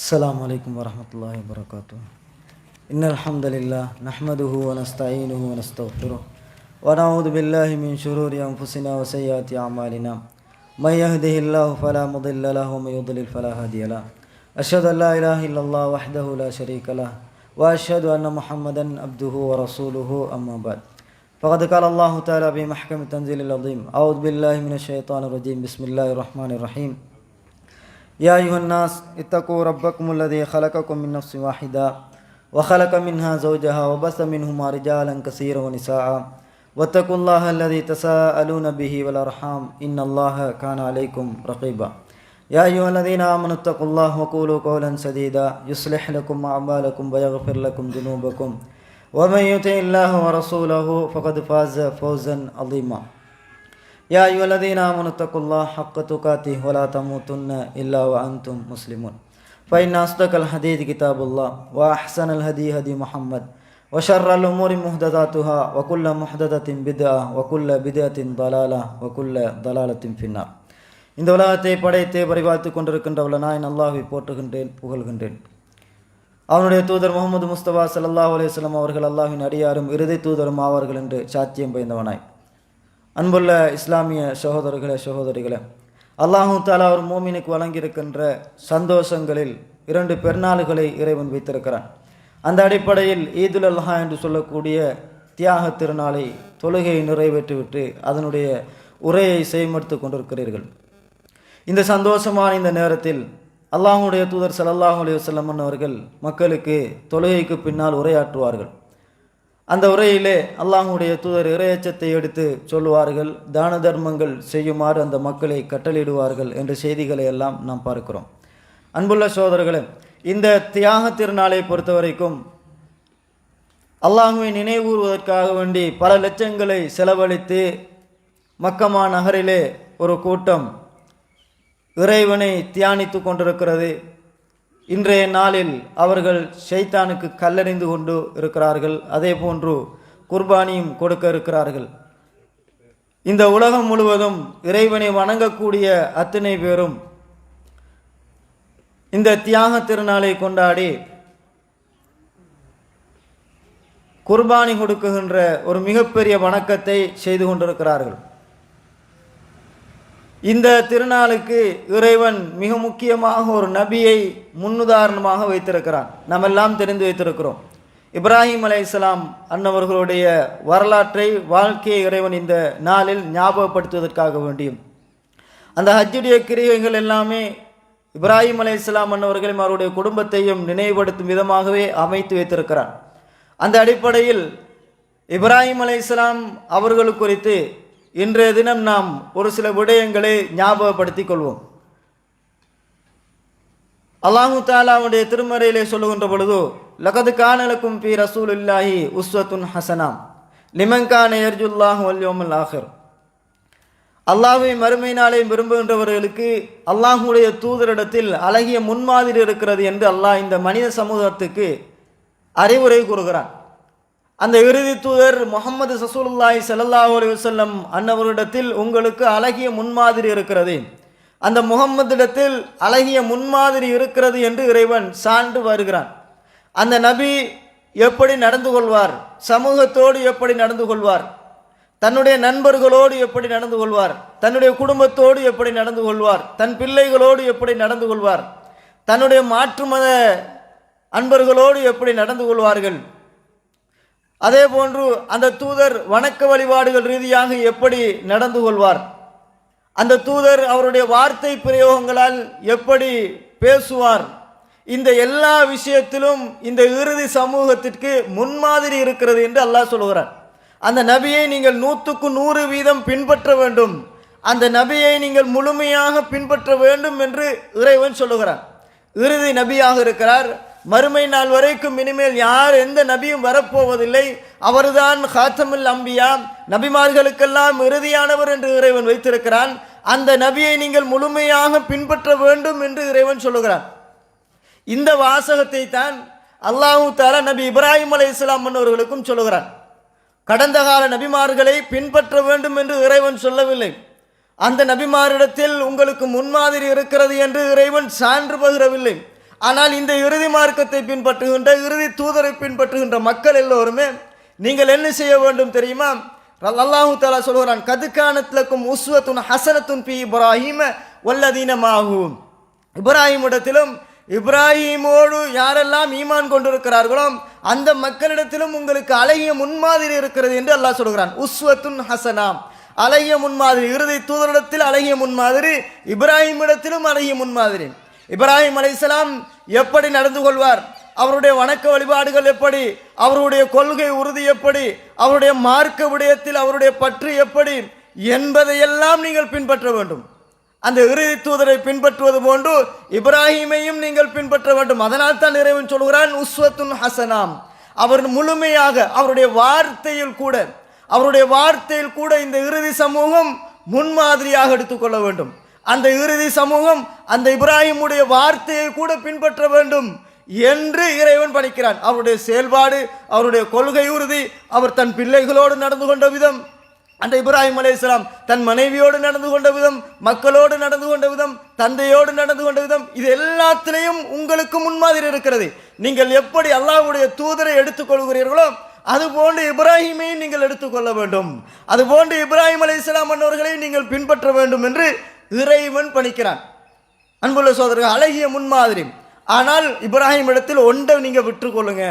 السلام عليكم ورحمة الله وبركاته. إن الحمد لله نحمده ونستعينه ونستغفره ونعوذ بالله من شرور أنفسنا وسيئات أعمالنا. من يهده الله فلا مضل له ومن يضلل فلا هادي له. أشهد أن لا إله إلا الله وحده لا شريك له وأشهد أن محمدا عبده ورسوله. أما بعد فقد قال الله تعالى بمحكم التنزيل العظيم: أعوذ بالله من الشيطان الرجيم. بسم الله الرحمن الرحيم. يا أيها الناس اتقوا ربكم الذي خلقكم من نفس واحدة وخلق منها زوجها وبث منهما رجالا كثيرا ونساء واتقوا الله الذي تساءلون به والأرحام إن الله كان عليكم رقيبا. يا أيها الذين آمنوا اتقوا الله وقولوا قولا سديدا يصلح لكم أعمالكم ويغفر لكم ذنوبكم ومن يطع الله ورسوله فقد فاز فوزا عظيما. يا أيها الذين آمنوا اتقوا الله حق تقاته ولا تموتن إلا وأنتم مسلمون. فإن أصدق الحديث كتاب الله وأحسن الهدي هدي محمد وشر الأمور محدثاتها وكل محدثة بدعة وكل بدعة ضلالة وكل ضلالة في النار. இந்த உலகத்தை படைத்து பரிபாலித்து கொண்டிருக்கின்ற நாயன் அல்லாஹ்வை போற்றுகின்றேன், புகழ்கின்றேன். அவனுடைய தூதர் முகமது முஸ்தபா ஸல்லல்லாஹு அலைஹி வஸல்லம் அவர்கள் அல்லாஹ்வின் அடியாரும் இறுதி தூதரும் ஆவார்கள் என்று சாட்சியம் பயந்தவனாய், அன்புள்ள இஸ்லாமிய சகோதரர்களே சகோதரிகளே, அல்லாஹு தஆலா ஒரு மூமினுக்கு வழங்கியிருக்கின்ற சந்தோஷங்களில் 2 பெருநாள்களை இறைவன் வைத்திருக்கிறான். அந்த அடிப்படையில் ஈதுல் அல்ஹா என்று சொல்லக்கூடிய தியாக திருநாளை தொழுகையை நிறைவேற்றிவிட்டு அதனுடைய உரையை செய்மடுத்து கொண்டிருக்கிறீர்கள். இந்த சந்தோஷமான இந்த நேரத்தில் அல்லாஹுடைய தூதர் ஸல்லல்லாஹு அலைஹி வஸல்லம் அவர்கள் மக்களுக்கு தொழுகைக்கு பின்னால் உரையாற்றுவார்கள். அந்த உரையிலே அல்லாஹுடைய தூதர் இறையச்சத்தை எடுத்து சொல்லுவார்கள், தான தர்மங்கள் செய்யுமாறு அந்த மக்களை கட்டளையிடுவார்கள் என்ற செய்திகளை எல்லாம் நாம் பார்க்கிறோம். அன்புள்ள சகோதரர்களே, இந்த தியாக திருநாளை பொறுத்த வரைக்கும் அல்லாஹுவை நினைவூறுவதற்காக வேண்டி பல லட்சங்களை செலவழித்து மக்கமா நகரிலே ஒரு கூட்டம் இறைவனை தியானித்து கொண்டிருக்கிறது. இன்றைய நாளில் அவர்கள் ஷைத்தானுக்கு கல்லறிந்து கொண்டு இருக்கிறார்கள். அதே போன்று குர்பானியும் கொடுக்க இருக்கிறார்கள். இந்த உலகம் முழுவதும் இறைவனை வணங்கக்கூடிய அத்தனை பேரும் இந்த தியாக திருநாளை கொண்டாடி குர்பானி கொடுக்குகின்ற ஒரு மிகப்பெரிய வணக்கத்தை செய்து கொண்டிருக்கிறார்கள். இந்த திருநாளுக்கு இறைவன் மிக முக்கியமாக ஒரு நபியை முன்னுதாரணமாக வைத்திருக்கிறான். நாம் எல்லாம் தெரிந்து வைத்திருக்கிறோம். இப்ராஹிம் அலைஹிஸ்ஸலாம் அன்னவர்களுடைய வரலாற்றை, வாழ்க்கையை இறைவன் இந்த நாளில் ஞாபகப்படுத்துவதற்காக வேண்டியும் அந்த ஹஜ்ஜுடைய கிரியைகள் எல்லாமே இப்ராஹிம் அலைஹிஸ்ஸலாம் அன்னவர்களையும் அவருடைய குடும்பத்தையும் நினைவுபடுத்தும் விதமாகவே அமைத்து வைத்திருக்கிறான். அந்த அடிப்படையில் இப்ராஹிம் அலைஹிஸ்ஸலாம் அவர்கள் குறித்து இன்றைய தினம் நாம் ஒரு சில விடயங்களை ஞாபகப்படுத்திக் கொள்வோம். அல்லாஹு தஆலாவுடைய திருமறையிலே சொல்லுகின்ற பொழுது, லகத் கான லக்கும் ஃபீ ரசூலில்லாஹி உஸ்வத்துன் ஹஸனா லிமன் கான யர்ஜுல்லாஹ வல் யௌமல் ஆகிர். அல்லாஹ்வை மறுமை நாளை விரும்புகின்றவர்களுக்கு அல்லாஹ்வுடைய தூதரிடத்தில் அழகிய முன்மாதிரி இருக்கிறது என்று அல்லாஹ் இந்த மனித சமூகத்துக்கு அறிவுரை கூறுகிறான். அந்த இறுதி தூதர் முஹம்மது ரசூலுல்லாஹி ஸல்லல்லாஹு அலைஹி வஸல்லம் அன்னவரிடத்தில் உங்களுக்கு அழகிய முன்மாதிரி இருக்கிறது, அந்த முஹம்மதிடத்தில் அழகிய முன்மாதிரி இருக்கிறது என்று இறைவன் சான்று வருகிறான். அந்த நபி எப்படி நடந்து கொள்வார், சமூகத்தோடு எப்படி நடந்து கொள்வார், தன்னுடைய நண்பர்களோடு எப்படி நடந்து கொள்வார், தன்னுடைய குடும்பத்தோடு எப்படி நடந்து கொள்வார், தன் பிள்ளைகளோடு எப்படி நடந்து கொள்வார், தன்னுடைய மாற்று மத அன்பர்களோடு எப்படி நடந்து கொள்வார்கள், அதே போன்று அந்த தூதர் வணக்க வழிபாடுகள் ரீதியாக எப்படி நடந்து கொள்வார், அந்த தூதர் அவருடைய வார்த்தை பிரயோகங்களால் எப்படி பேசுவார், இந்த எல்லா விஷயத்திலும் இந்த இறுதி சமூகத்திற்கு முன்மாதிரி இருக்கிறது என்று அல்லாஹ் சொல்கிறார். அந்த நபியை நீங்கள் 100% பின்பற்ற வேண்டும், அந்த நபியை நீங்கள் முழுமையாக பின்பற்ற வேண்டும் என்று இறைவன் சொல்லுகிறார். இறுதி நபியாக இருக்கிறார். மறுமை நாள் வரைக்கும் இனிமேல் யார் எந்த நபியும் வரப்போவதில்லை. அவர்தான் காத்தமுல் அம்பியா, நபிமார்களுக்கெல்லாம் இறுதியானவர் என்று இறைவன் வைத்திருக்கிறான். அந்த நபியை நீங்கள் முழுமையாக பின்பற்ற வேண்டும் என்று இறைவன் சொல்லுகிறான். இந்த வாசகத்தை தான் அல்லாஹு தஆலா நபி இப்ராஹிம் அலைஹிஸ்ஸலாம் அவர்களுக்கும் சொல்லுகிறான். கடந்த கால நபிமார்களை பின்பற்ற வேண்டும் என்று இறைவன் சொல்லவில்லை. அந்த நபிமாரிடத்தில் உங்களுக்கு முன்மாதிரி இருக்கிறது என்று இறைவன் சான்று பகிரவில்லை. ஆனால் இந்த இறுதி மார்க்கத்தை பின்பற்றுகின்ற இறுதி தூதரை பின்பற்றுகின்ற மக்கள் எல்லோருமே நீங்கள் என்ன செய்ய வேண்டும் தெரியுமா? அல்லாஹு தஆலா சொல்கிறான், கதுகானத்லக்கும் உஸ்வத்துன் ஹசனத்துன் பி இப்ராஹீம வல்லதீன மாஹு. இப்ராஹிமிடத்திலும் இப்ராஹிமோடு யாரெல்லாம் ஈமான் கொண்டிருக்கிறார்களோ அந்த மக்களிடத்திலும் உங்களுக்கு அழகிய முன்மாதிரி இருக்கிறது என்று அல்லாஹ் சொல்கிறான். உஸ்வத்துன் ஹசனா, அழகிய முன்மாதிரி. இறுதி தூதரிடத்தில் அழகிய முன்மாதிரி, இப்ராஹிமிடத்திலும் அழகிய முன்மாதிரி. இப்ராஹிம் அலைஹிஸ்ஸலாம் எப்படி நடந்து கொள்வார், அவருடைய வணக்க வழிபாடுகள் எப்படி, அவருடைய கொள்கை உறுதி எப்படி, அவருடைய மார்க்க விடயத்தில் அவருடைய பற்று எப்படி என்பதையெல்லாம் நீங்கள் பின்பற்ற வேண்டும். அந்த இறுதி தூதரை பின்பற்றுவது போன்று இப்ராஹிமையும் நீங்கள் பின்பற்ற வேண்டும். அதனால் தான் இறைவன் சொல்கிறான் உஸ்வத்துன் ஹசனாம். அவர் முழுமையாக அவருடைய வார்த்தையில் கூட இந்த இறுதி சமூகம் முன்மாதிரியாக எடுத்துக்கொள்ள வேண்டும். அந்த இறுதி சமூகம் அந்த இப்ராஹிமுடைய வார்த்தையை கூட பின்பற்ற வேண்டும் என்று இறைவன் பணிக்கிறான். அவருடைய செயல்பாடு, அவருடைய கொள்கை உறுதி, அவர் தன் பிள்ளைகளோடு நடந்து கொண்ட விதம், அந்த இப்ராஹிம் அலைஹிஸ்ஸலாம் தன் மனைவியோடு நடந்து கொண்ட விதம், மக்களோடு நடந்து கொண்ட விதம், தந்தையோடு நடந்து கொண்ட விதம், இது எல்லாத்திலையும் உங்களுக்கு முன்மாதிரி இருக்கிறது. நீங்கள் எப்படி அல்லாஹ்வுடைய தூதரை எடுத்துக்கொள்கிறீர்களோ அதுபோன்று இப்ராஹிமையும் நீங்கள் எடுத்துக்கொள்ள வேண்டும். அதுபோன்று இப்ராஹிம் அலைஹிஸ்ஸலாம் அன்னவர்களை நீங்கள் பின்பற்ற வேண்டும் என்று இறைவன் பணிக்கிறான். அன்புள்ள சகோதரர்கள், அழகிய முன்மாதிரி. ஆனால் இப்ராஹிம் இடத்தில் ஒன்றை நீங்க விட்டுக்கொள்ளுங்க,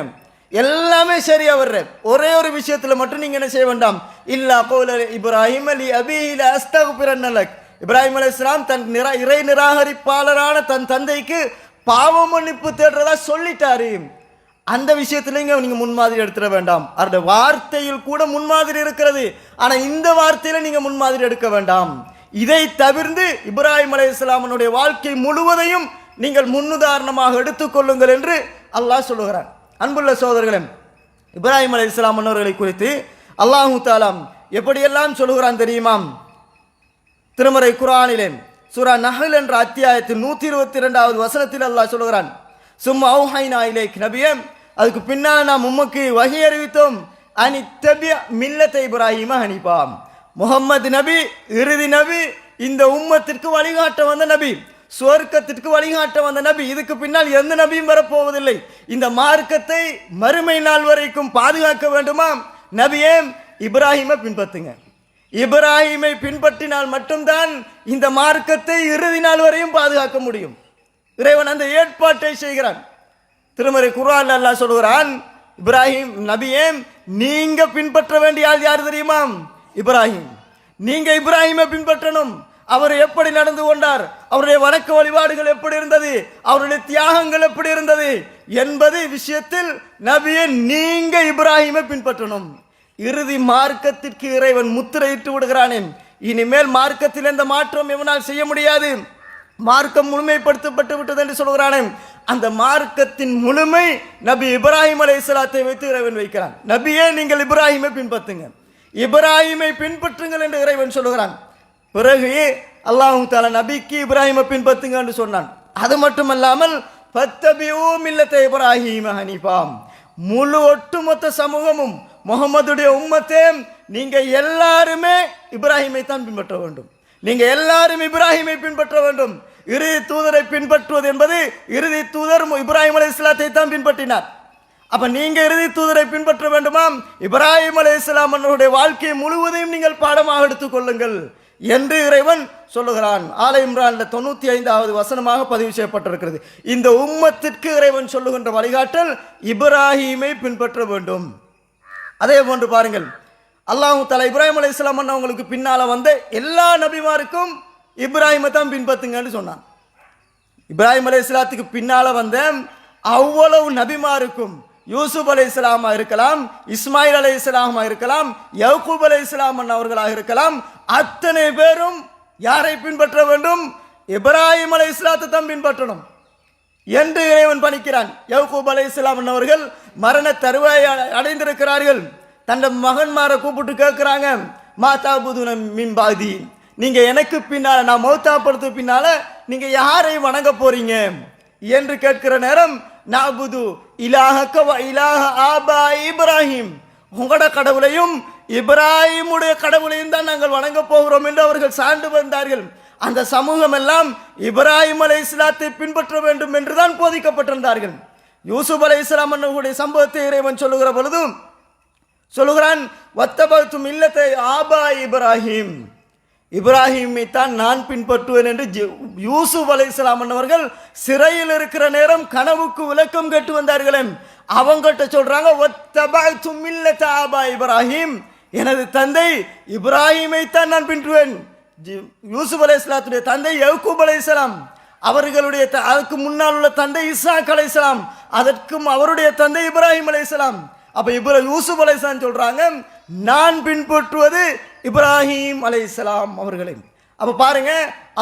எல்லாமே சரியா வர்ற ஒரே ஒரு விஷயத்துல மட்டும் நீங்க என்ன செய்ய வேண்டாம். இல்லா கௌல இப்ராஹிம் அலி அபீல அஸ்தக்பிரன்னலக். இப்ராஹிம் அலைஹிஸ்ஸலாம் தன் இறை நிராகரிப்பாளரான தன் தந்தைக்கு பாவ மன்னிப்பு தேடுறதா சொல்லிட்டாரு. அந்த விஷயத்துல நீங்க முன்மாதிரி எடுத்துட வேண்டாம். அவருடைய வார்த்தையில் கூட முன்மாதிரி இருக்கிறது, ஆனா இந்த வார்த்தையில நீங்க முன்மாதிரி எடுக்க வேண்டாம். இதை தவிர்த்து இப்ராஹிம் அலைஹிஸ்ஸலாமுடைய வாழ்க்கை முழுவதையும் நீங்கள் முன்னுதாரணமாக எடுத்துக்கொள்ளுங்கள் என்று அல்லாஹ் சொல்லுகிறான். அன்புள்ள சகோதரர்களே, இப்ராஹிம் அலைஹிஸ்ஸலாம் அவர்களை குறித்து அல்லாஹு தஆலா எப்படியெல்லாம் சொல்லுகிறான் தெரியுமா? திருமறை குர்ஆனிலே சூரா நஹ்ல் என்ற அத்தியாயத்தில் 122வது வசனத்தில் அல்லாஹ் சொல்லுகிறான், சும்மா அவுஹைனா இலைக் நபியே, அதுக்கு பின்னால் நாம் உமக்கு வஹி அறிவித்தோம், அனி தபி மில்லத்தை இப்ராஹிம ஹனீஃபா. முஹம்மது நபி இறுதி நபி, இந்த உம்மத்திற்கு வழிகாட்ட வந்த நபி, சுவர்க்கத்திற்கு வழிகாட்ட வந்த நபி. இதுக்கு பின்னால் எந்த நபியும் வரப்போவதில்லை. இந்த மார்க்கத்தை மறுமை நாள் வரைக்கும் பாதுகாக்க வேண்டுமா? நபியே இப்ராஹிமை பின்பற்றுங்க. இப்ராஹிமை பின்பற்றினால் மட்டும்தான் இந்த மார்க்கத்தை இறுதி நாள் வரையும் பாதுகாக்க முடியும். இறைவன் அந்த ஏற்பாட்டை செய்கிறான். திருமறை குர்ஆன்ல அல்லாஹ் சொல்கிறான், இப்ராஹிம் நபியே நீங்க பின்பற்ற வேண்டிய ஆள் யார் தெரியுமா? இப்ராஹிம். நீங்க இப்ராஹிமை பின்பற்றணும். அவர் எப்படி நடந்து கொண்டார், அவருடைய வணக்க வழிபாடுகள் எப்படி இருந்தது, அவருடைய தியாகங்கள் எப்படி இருந்தது என்பது விஷயத்தில் நபியே நீங்க இப்ராஹிமை பின்பற்றணும். இறுதி மார்க்கத்திற்கு இறைவன் முத்திரையிட்டு விடுகிறானே, இனிமேல் மார்க்கத்தில் எந்த மாற்றம் எவனால் செய்ய முடியாது, மார்க்கம் முழுமைப்படுத்தப்பட்டு விட்டது என்று சொல்கிறானே, அந்த மார்க்கத்தின் முழுமை நபி இப்ராஹிம் அலைஹிஸ்ஸலாத்தை வைத்து இறைவன் வைக்கிறான். நபியே நீங்கள் இப்ராஹிமை பின்பற்றுங்க, இப்ராஹிமை பின்பற்றுங்கள் என்று இறைவன் சொல்லுகிறான். பிறகு அல்லாஹு தஆலா நபிக்கு இப்ராஹிமை பின்பற்றுங்க என்று சொன்னான். அது மட்டுமல்லாமல் ஃபத்தபியூ மில்லத்தை இப்ராஹிம ஹனீஃபா, முழு ஒட்டுமொத்த சமூகமும் முஹம்மதுடைய உம்மத்தே நீங்க எல்லாருமே இப்ராஹிமை தான் பின்பற்ற வேண்டும். நீங்க எல்லாரும் இப்ராஹிமை பின்பற்ற வேண்டும். இறுதி தூதரை பின்பற்றுவது என்பது இறுதி தூதர் இப்ராஹிம் அலைஹிஸ்ஸலாத்தை தான் பின்பற்றினார். அப்ப நீங்க இறுதி தூதரை பின்பற்ற வேண்டுமா? இப்ராஹிம் அலைஹிஸ்ஸலாம் அவருடைய வாழ்க்கை முழுவதையும் நீங்கள் பாடமாக எடுத்துக் கொள்ளுங்கள் என்று இறைவன் சொல்லுகிறான். ஆல இம்ரான்ல 95வது வசனமாக பதிவு செய்யப்பட்டிருக்கிறது. இந்த உம்மத்திற்கு இறைவன் சொல்லுகின்ற வழிகாட்டல் இப்ராஹிமை பின்பற்ற வேண்டும். அதே போன்று பாருங்கள், அல்லாஹு தஆலா இப்ராஹிம் அலைஹிஸ்ஸலாம் அவங்களுக்கு பின்னால வந்த எல்லா நபிமாருக்கும் இப்ராஹிமை தான் பின்பற்றுங்கன்னு சொன்னான். இப்ராஹிம் அலைஹிஸ்ஸலாத்துக்கு பின்னால வந்த அவ்வளவு நபிமாருக்கும், யூசுப் அலைஹிஸ்ஸலாமா இருக்கலாம், இஸ்மாயில் அலைஹிஸ்ஸலாமா இருக்கலாம், யக்கூப் அலைஹிஸ்ஸலாம் அவர்களாக இருக்கலாம், அத்தனை பேரும் யாரை பின்பற்ற வேண்டும்? இப்ராஹிம் அலைஹிஸ்ஸலாத்தை தான் பின்பற்றணும் என்று இறைவன் பணிக்கிறான். யக்கூப் அலைஹிஸ்ஸலாம் அவர்கள் மரண தருவாயை அடைந்திருக்கிறார்கள். தன் மகன்மாரை கூப்பிட்டு கேட்கிறாங்க, மாதாபுதுன மின் பாதி, நீங்க எனக்கு பின்னால, நான் மௌத்தாப்படுத்த பின்னால நீங்க யாரை வணங்க போறீங்க என்று கேட்கிற நேரம், நாபுது இலாஹக வ இலாஹ ஆபா இப்ராஹிம், உங்களோட கடவுளையும் இப்ராஹிமுடைய கடவுளையும் தான் நாங்கள் வணங்க போகிறோம் என்று அவர்கள் சான்று வந்தார்கள். அந்த சமூகம் எல்லாம் இப்ராஹிம் அலைஹிஸ்ஸலாத்தை பின்பற்ற வேண்டும் என்றுதான் போதிக்கப்பட்டிருந்தார்கள். யூசுப் அலைஹிஸ்ஸலாம் அவர்களுடைய சம்பவத்தை இறைவன் சொல்லுகிற பொழுதும் சொல்லுகிறான், வத்தபத்து மில்லத்தை ஆபா இப்ராஹிம், இப்ராஹிமை தான் நான் பின்பற்றுவேன் என்று யூசுப் அலைஹிஸ்ஸலாம் அவர்கள் சிறையில் இருக்கிற நேரம் கனவுக்கு விளக்கம் கேட்டு வந்தார்களே, அவங்கள்ட்ட சொல்றாங்க, வத்தபத்து மில்லத்தை ஆபா இப்ராஹிம், எனது தந்தை இப்ராஹிமை தான் நான் பின்பற்றுவேன். யூசுப் அலைஹிஸ்ஸலாத்துடைய தந்தை யக்கூப் அலைஹிஸ்ஸலாம், அவர்களுடைய அதுக்கு முன்னால் உள்ள தந்தை இஸ்ஹாக் அலைஹிஸ்ஸலாம், அதற்கும் அவருடைய தந்தை இப்ராஹிம் அலைஹிஸ்ஸலாம். அப்ப யூசுப் அலைஹிஸ்ஸலாம் சொல்றாங்க, நான் பின்பற்றுவது இப்ராஹிம் அலைஹிஸ்ஸலாம் அவர்களை. அப்ப பாருங்க,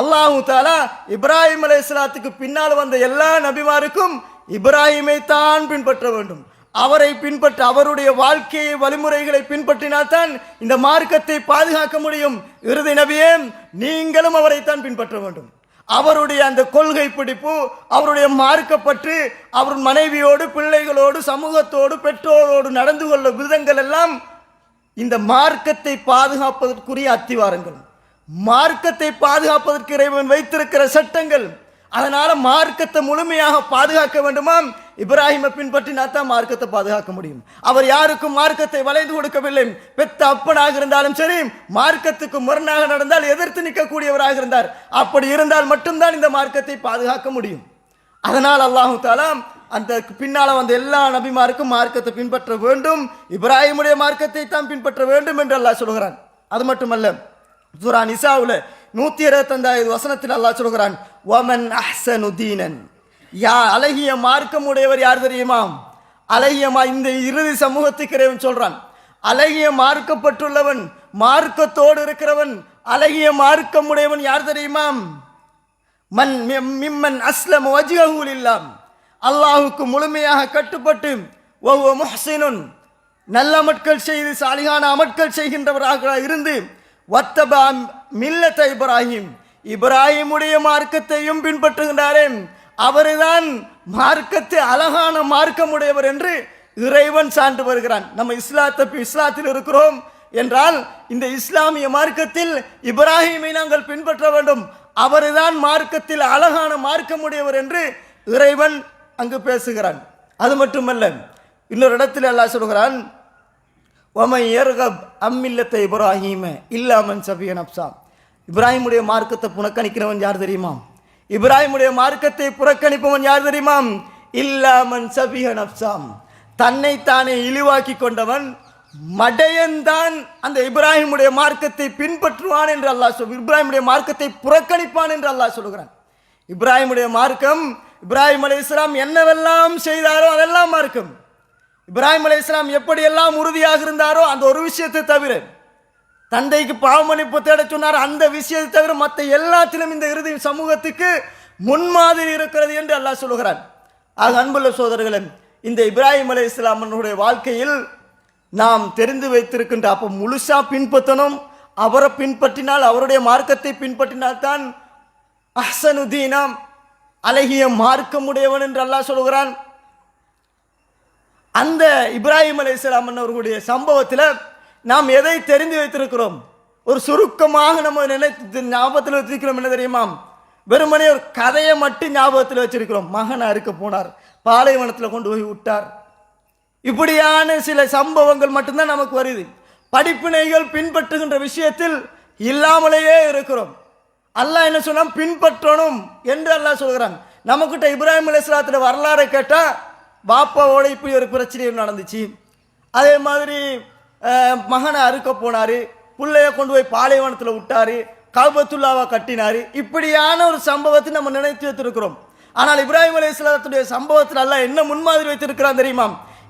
அல்லாஹு தஆலா இப்ராஹிம் அலைஹிஸ்ஸலாத்துக்கு பின்னால் வந்த எல்லா நபிமாருக்கும் இப்ராஹிமை தான் பின்பற்ற வேண்டும். அவரை பின்பற்ற அவருடைய வாழ்க்கையை வழிமுறைகளை பின்பற்றினால்தான் இந்த மார்க்கத்தை பாதுகாக்க முடியும். இறுதி நபியே, நீங்களும் அவரைத்தான் பின்பற்ற வேண்டும். அவருடைய அந்த கொள்கை பிடிப்பு, அவருடைய மார்க்கப்பற்று, அவர் மனைவியோடு, பிள்ளைகளோடு, சமூகத்தோடு, பெற்றோரோடு நடந்து கொள்ள விதங்கள் எல்லாம் இந்த மார்க்கத்தை பாதுகாப்பதற்குரிய அத்திவாரங்கள், மார்க்கத்தை பாதுகாப்பதற்கு இறைவன் வைத்திருக்கிற சட்டங்கள். அதனால மார்க்கத்தை முழுமையாக பாதுகாக்க வேண்டுமாம், இப்ராஹிமை பின்பற்றினா தான் மார்க்கத்தை பாதுகாக்க முடியும். அவர் யாருக்கும் மார்க்கத்தை வளைந்து கொடுக்கவில்லை. பெத்த அப்பனாக இருந்தாலும் சரி, மார்க்கத்துக்கு முரணாக நடந்தால் எதிர்த்து நிற்கக்கூடியவராக இருந்தார். அப்படி இருந்தால் மட்டும்தான் இந்த மார்க்கத்தை பாதுகாக்க முடியும். அதனால் அல்லாஹு தஆலா அந்த பின்னால வந்த எல்லா நபிமாருக்கும் மார்க்கத்தை பின்பற்ற வேண்டும், இப்ராஹிமுடைய மார்க்கத்தை தான் பின்பற்ற வேண்டும் என்று அல்லாஹ் சொல்கிறான். அது மட்டுமல்ல, சூரா நிசாவுல 125வது வசனத்தில் அல்லாஹ் சொல்கிறான், வமன் அஹ்ஸனு தீனன், அழகிய மார்க்கம் உடையவர் யார் தெரியுமா? அழகிய இந்த இறுதி சமூகத்துக்கு இறைவன் சொல்றான், அழகிய மார்க்கப்பட்டுள்ளவன், மார்க்கத்தோடு இருக்கிறவன், அழகிய மார்க்கம் உடையவன் யார் தெரியுமா? மன் மிம்மன் அஸ்லம வஜ்ஹஹு லில்லாஹ், அல்லாஹ்வுக்கு முழுமையாக கட்டுப்பட்டு, வஹுவ முஹ்ஸினுன், நல்ல அமல்கள் செய்து சாலிகான அமல்கள் செய்கின்றவராக இருந்து, வத்தபா மில்லத இப்ராஹிம், இப்ராஹிமுடைய மார்க்கத்தையும் பின்பற்றுகின்றாரே, அவர்தான் மார்க்கத்தை அழகான மார்க்கமுடையவர் என்று இறைவன் சான்று வருகிறான். நம்ம இஸ்லாத்தில் இருக்கிறோம் என்றால் இந்த இஸ்லாமிய மார்க்கத்தில் இப்ராஹிமை நாங்கள் பின்பற்ற வேண்டும், அவர்தான் மார்க்கத்தில் அழகான மார்க்கமுடையவர் என்று இறைவன் அங்கு பேசுகிறான். அது மட்டுமல்ல, இன்னொரு இடத்தில் அல்லாஹ் சொல்கிறான், வமன் யர்கப் அம்மில்லத்தை இப்ராஹிம இல்லா மன் சபிய நப்ஸா, இப்ராஹிமுடைய மார்க்கத்தை புறக்கணிக்கிறவன் யார் தெரியுமா? இப்ராஹிமுடைய மார்க்கத்தை புறக்கணிப்பவன் யார் தெரியுமா? இல்லா மன் சபிய நப்ஸா, தன்னைத்தானே இழிவாக்கி கொண்டவன், மடையன்தான் அந்த இப்ராஹிமுடைய மார்க்கத்தை பின்பற்றுவான் என்று அல்லாஹ் இப்ராஹிமுடைய மார்க்கத்தை புறக்கணிப்பான் என்று அல்லாஹ் சொல்கிறான். இப்ராஹிமுடைய மார்க்கம், இப்ராஹிம் அலைஹிஸ்ஸலாம் என்னவெல்லாம் செய்தாரோ அதெல்லாம் மார்க்கம். இப்ராஹிம் அலைஹிஸ்ஸலாம் எப்படியெல்லாம் உறுதியாக இருந்தாரோ அந்த ஒரு விஷயத்தை தவிர, தந்தைக்கு பாவமன்னிப்பு தேட சொன்னார், அந்த விஷயத்தை தவிர மற்ற எல்லாத்திலும் இந்த இறுதி சமூகத்துக்கு முன்மாதிரி இருக்கிறது என்று அல்லாஹ் சொல்லுகிறான். ஆக அன்புள்ள சோதரர்களே, இந்த இப்ராஹிம் அலைஹிஸ்ஸலாம் அவர்களுடைய வாழ்க்கையில் நாம் தெரிந்து வைத்திருக்கின்ற, அப்போ முழுசா பின்பற்றணும். அவரை பின்பற்றினால், அவருடைய மார்க்கத்தை பின்பற்றினால் தான் அஹ்ஸனுதீனாம், அழகிய மார்க்கமுடையவன் என்று அல்லாஹ் சொல்லுகிறான். அந்த இப்ராஹிம் அலைஹிஸ்ஸலாம் அவர்களுடைய சம்பவத்தில் நாம் எதை தெரிந்து வைத்திருக்கிறோம்? ஒரு சுருக்கமாக நம்ம ஞாபகத்தில் வச்சிருக்கிறோம். என்ன தெரியுமா? வெறுமனே ஒரு கதையை மட்டும் ஞாபகத்தில் வச்சிருக்கிறோம். மகன் அறுக்க போனார், பாலைவனத்தில் கொண்டு போய் விட்டார், இப்படியான சில சம்பவங்கள் மட்டும்தான் நமக்கு வருது. படிப்பினைகள் பின்பற்றுகின்ற விஷயத்தில் இல்லாமலேயே இருக்கிறோம். அல்லாஹ் என்ன சொன்னா, பின்பற்றணும் என்று அல்லாஹ் சொல்கிறான். நமக்கிட்ட இப்ராஹிம் அலைஹிஸ்ஸலாத்துல வரலாறை கேட்டால், பாப்பாவோட இப்படி ஒரு பிரச்சனை நடந்துச்சு, அதே மாதிரி மகனை அறுக்க போனார், பிள்ளைய கொண்டு போய் பாலைவனத்தில் விட்டார், கஅபத்துல்லாவை கட்டினார், இப்படியான ஒரு சம்பவத்தை நம்ம நினைத்து வைத்திருக்கிறோம். ஆனால் இப்ராஹிம் அலைஹிஸ்ஸலாத்துடைய சம்பவத்தில் அல்லாஹ் என்ன முன்மாதிரி வைத்திருக்கிறான் தெரியுமா?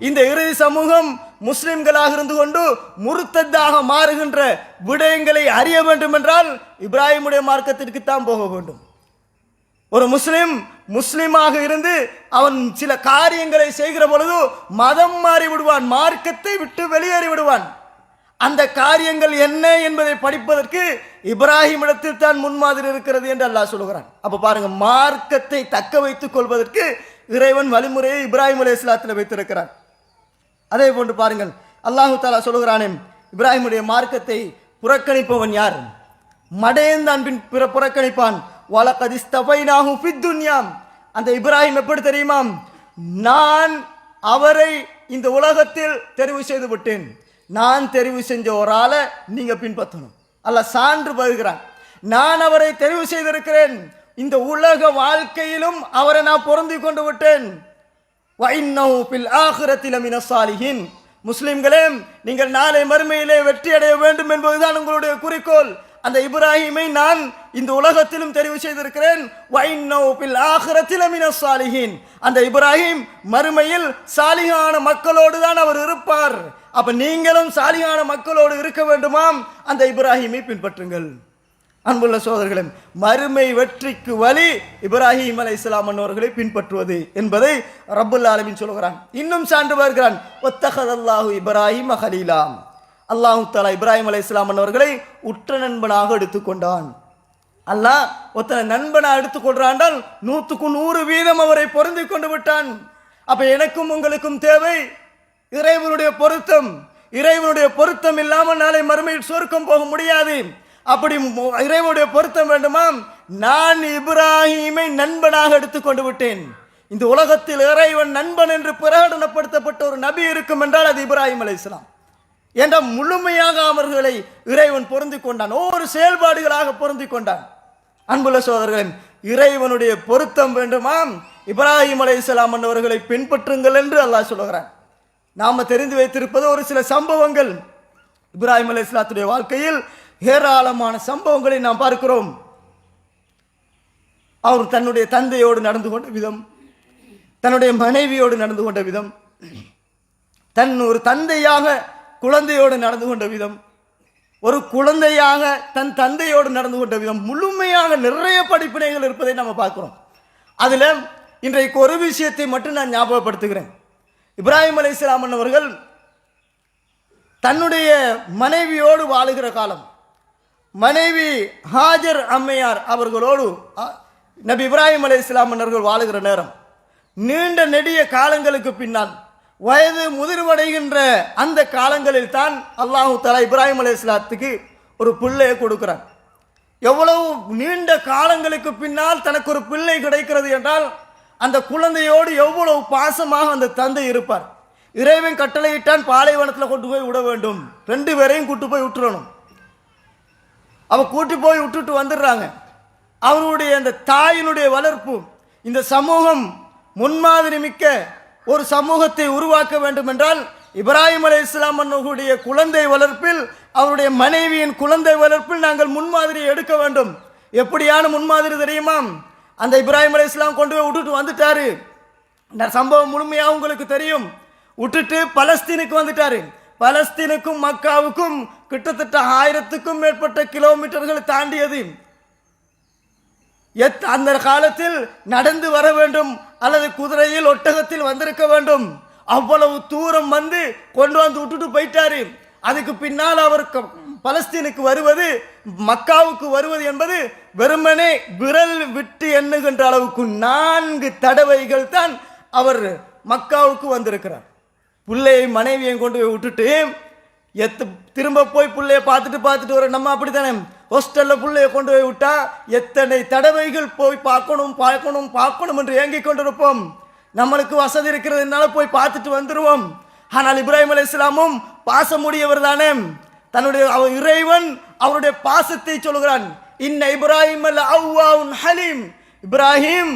இந்த இறுதி சமூகம் முஸ்லிம்களாக இருந்து கொண்டு முர்த்ததாக மாறுகின்ற விடயங்களை அறிய வேண்டும் என்றால் இப்ராஹிமுடைய மார்க்கத்திற்கு தான் போக வேண்டும். ஒரு முஸ்லிமாக இருந்து அவன் சில காரியங்களை செய்கிற பொழுது மதம் மாறி விடுவான், மார்க்கத்தை விட்டு வெளியேறி விடுவான். அந்த காரியங்கள் என்ன என்பதை படிப்பதற்கு இப்ராஹிம் இடத்தில் தான் முன்மாதிரி இருக்கிறது என்று அல்லாஹ் சொல்கிறான். அப்ப பாருங்க, மார்க்கத்தை தக்க வைத்துக் கொள்வதற்கு இறைவன் வழிமுறையை இப்ராஹிம் அலைஹிஸ்ஸலாத்தில் வைத்திருக்கிறான். அதே போன்று பாருங்கள், அல்லாஹு தஆலா சொல்கிறானே, இப்ராஹிமுடைய மார்க்கத்தை புறக்கணிப்பவன் யார்? மடையன் பின் புறக்கணிப்பான். வலகத் இஸ்தஃபைனாஹு ஃபித் துன்யா, அந்த இப்ராஹிம் எப்படி தெரியுமா, நான் அவரை இந்த உலகத்தில் தெரிவு செய்து விட்டேன், நான் தெரிவு செஞ்ச ஒரு ஆளை நீங்க பின்பற்றணும். அல்லாஹ் சான்று பகிர்கிறான். நான் அவரை தெரிவு செய்திருக்கிறேன், இந்த உலக வாழ்க்கையிலும் அவரை நான் பொருந்தி கொண்டு விட்டேன். வஇன்னஹு ஃபில் ஆখিরাতি லமினஸ் சாலிஹீன். முஸ்லிம்களே, நீங்கள் நாளை மறுமையிலே வெற்றி அடைய வேண்டும் என்பதுதான் உங்களுடைய குறிக்கோள். அந்த இப்ராஹிமை நான் இந்த உலகத்திலும் தெரிவு செய்திருக்கிறேன். வஇன்னஹு ஃபில் ஆখিরাতি லமினஸ் சாலிஹீன். அந்த இப்ராஹிம் மறுமையில் சாலிஹான மக்களோடு தான் அவர் இருப்பார். அப்ப நீங்களும் சாலிஹான மக்களோடு இருக்க வேண்டுமாம், அந்த இப்ராஹிமை பின்பற்றுங்கள். அன்புள்ள சோதர்களே, மறுமை வெற்றிக்கு வழி இப்ராஹிம் அலைஹிஸ்ஸலாம் அவர்களை பின்பற்றுவது என்பதை ரப்புல் ஆலமீன் சொல்கிறான். இன்னும் சான்று வருகிறான், வத்தகதல்லாஹு இப்ராஹிம கலீலா. அல்லாஹ் தஆலா இப்ராஹிம் அலைஹிஸ்ஸலாம் அவர்களை உற்ற நண்பனாக எடுத்துக்கொண்டான். அல்லாஹ் ஒருத்தனை நண்பனாக எடுத்துக்கொண்டால் 100% அவரை பொருந்தி கொண்டு விட்டான். அப்ப எனக்கும் உங்களுக்கும் தேவை இறைவனுடைய பொருத்தம். இறைவனுடைய பொருத்தம் இல்லாமல் நாளை மறுமையில் சொர்க்கம் போக முடியாது. அப்படி இறைவனுடைய பொருத்தம் வேண்டுமா, நான் இப்ராஹிமை நண்பனாக எடுத்துக்கொண்டு விட்டேன். இந்த உலகத்தில் இறைவன் நண்பன் என்று பிரகடனப்படுத்தப்பட்ட ஒரு நபி இருக்கும் என்றால் அது இப்ராஹிம் அலைஹிஸ்ஸலாம். என்ற முழுமையாக அவர்களை இறைவன் பொருந்தி கொண்டான், ஒவ்வொரு செயல்பாடுகளாக பொருந்தி கொண்டான். அன்புள்ள சோதரர்களே, இறைவனுடைய பொருத்தம் வேண்டுமாம், இப்ராஹிம் அலைஹிஸ்ஸலாம் அவர்களை பின்பற்றுங்கள் என்று அல்லாஹ் சொல்லுகிறான். நாம தெரிந்து வைத்திருப்பது ஒரு சில சம்பவங்கள். இப்ராஹிம் அலைஹிஸ்ஸலாத்துடைய வாழ்க்கையில் ஏராளமான சம்பவங்களை நாம் பார்க்கிறோம். அவர் தன்னுடைய தந்தையோடு நடந்து கொண்ட விதம், தன்னுடைய மனைவியோடு நடந்து கொண்ட விதம், ஒரு தந்தையாக குழந்தையோடு நடந்து கொண்ட விதம், ஒரு குழந்தையாக தன் தந்தையோடு நடந்து கொண்ட விதம், முழுமையாக நிறைய படிப்பினைகள் இருப்பதை நம்ம பார்க்கிறோம். அதுல இன்றைக்கு ஒரு விஷயத்தை மட்டும் நான் ஞாபகப்படுத்துகிறேன். இப்ராஹிம் அலைஹிஸ்ஸலாம் அவர்கள் தன்னுடைய மனைவியோடு வாழுகிற காலம், மனைவி ஹாஜர் அம்மையார் அவர்களோடு நபி இப்ராஹிம் அலைஹிஸ்ஸலாம் அவர்கள் வாழுகிற நேரம், நீண்ட நெடிய காலங்களுக்கு பின்னால் வயது முதிர்வடைகின்ற அந்த காலங்களில் தான் அல்லாஹ் தஆலா இப்ராஹிம் அலைஹிஸ்ஸலாத்துக்கு ஒரு பிள்ளையை கொடுக்கிறான். எவ்வளவு நீண்ட காலங்களுக்கு பின்னால் தனக்கு ஒரு பிள்ளை கிடைக்கிறது என்றால் அந்த குழந்தையோடு எவ்வளவு பாசமாக அந்த தந்தை இருப்பார். இறைவன் கட்டளையிட்டான், பாலைவனத்தில் கொண்டு போய் விட வேண்டும், 2 பேரையும் கூட்டு போய் விட்டுறணும். அவ கூட்டி போய் விட்டுட்டு வந்துடுறாங்க. அவருடைய அந்த தாயினுடைய வளர்ப்பு, இந்த சமூகம் முன்மாதிரி மிக்க ஒரு சமூகத்தை உருவாக்க வேண்டும் என்றால் இப்ராஹிம் அலைஹிஸ்ஸலாம் அவர்களுடைய குழந்தை வளர்ப்பில், அவருடைய மனைவியின் குழந்தை வளர்ப்பில் நாங்கள் முன்மாதிரி எடுக்க வேண்டும். எப்படியான முன்மாதிரி தெரியுமா, அந்த இப்ராஹிம் அலைஹிஸ்ஸலாம் கொண்டு போய் விட்டுட்டு வந்துட்டாரு. இந்த சம்பவம் முழுமையாக உங்களுக்கு தெரியும். விட்டுட்டு பலஸ்தீனுக்கு வந்துட்டாரு. பலஸ்தீனுக்கும் மக்காவுக்கும் கிட்டத்தட்ட 1000க்கும் மேற்பட்ட கிலோமீட்டர்கள் தாண்டியது. அந்த காலத்தில் நடந்து வர வேண்டும் அல்லது குதிரையில் ஒட்டகத்தில் வந்திருக்க வேண்டும். அவ்வளவு தூரம் வந்து கொண்டு வந்து விட்டுட்டு போயிட்டாரு. அதுக்கு பின்னால் அவர் பலஸ்தீனுக்கு வருவது, மக்காவுக்கு வருவது என்பது வெறுமனே விரல் விட்டு எண்ணுகின்ற அளவுக்கு 4 தடவைகள் தான் அவர் மக்காவுக்கு வந்திருக்கிறார். பிள்ளையை மனைவியை கொண்டு போய் விட்டுட்டு திரும்ப போய் பிள்ளைய பார்த்துட்டு வர, நம்ம அப்படித்தானே ஹாஸ்டல்ல பிள்ளைய கொண்டு போய் விட்டா எத்தனை தடவைகள் போய் பார்க்கணும் என்று ஏங்கிக் கொண்டிருப்போம். நம்மளுக்கு வசதி இருக்கிறதுனால போய் பார்த்துட்டு வந்துருவோம். ஆனால் இப்ராஹிம் அலைஹிஸ்ஸலாமும் பாசமுடையவர் தானே. தன்னுடைய இறைவன் அவருடைய பாசத்தை சொல்கிறான். இன்ன இப்ராஹிம் லஅவ்வாஉன் ஹலீம். இப்ராஹிம்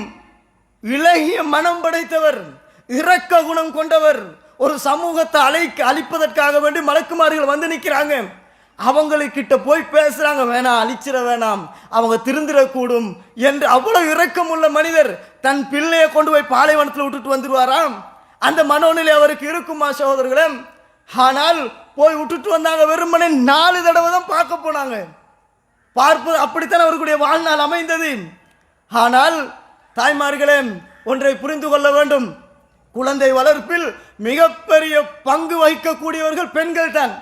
இலகிய மனம் படைத்தவர், இரக்க குணம் கொண்டவர். ஒரு சமூகத்தை அழிப்பதற்காக வேண்டி மலக்குமார்கள் வந்து நிற்கிறாங்க. அவங்களுக்கிட்ட போய் பேசுறாங்க, வேணாம், அழிச்சிட வேணாம், அவங்க திருந்திடக்கூடும் என்று. அவ்வளவு இரக்கம் உள்ள மனிதர் தன் பிள்ளையை கொண்டு போய் பாலைவனத்தில் விட்டுட்டு வந்துடுவாராம். அந்த மனோநிலை அவருக்கு இருக்குமா சகோதரர்களே? ஆனால் போய் விட்டுட்டு வந்தாங்க. வெறுமனே 4 தடவை தான் பார்க்க போனாங்க. பார்ப்பது அப்படித்தான் அவர்களுடைய வாழ்நாள் அமைந்தது. ஆனால் தாய்மார்களே, ஒன்றை புரிந்து கொள்ள வேண்டும். குழந்தை வளர்ப்பில் மிகப்பெரிய பங்கு வகிக்கக்கூடியவர்கள் பெண்கள் தான்.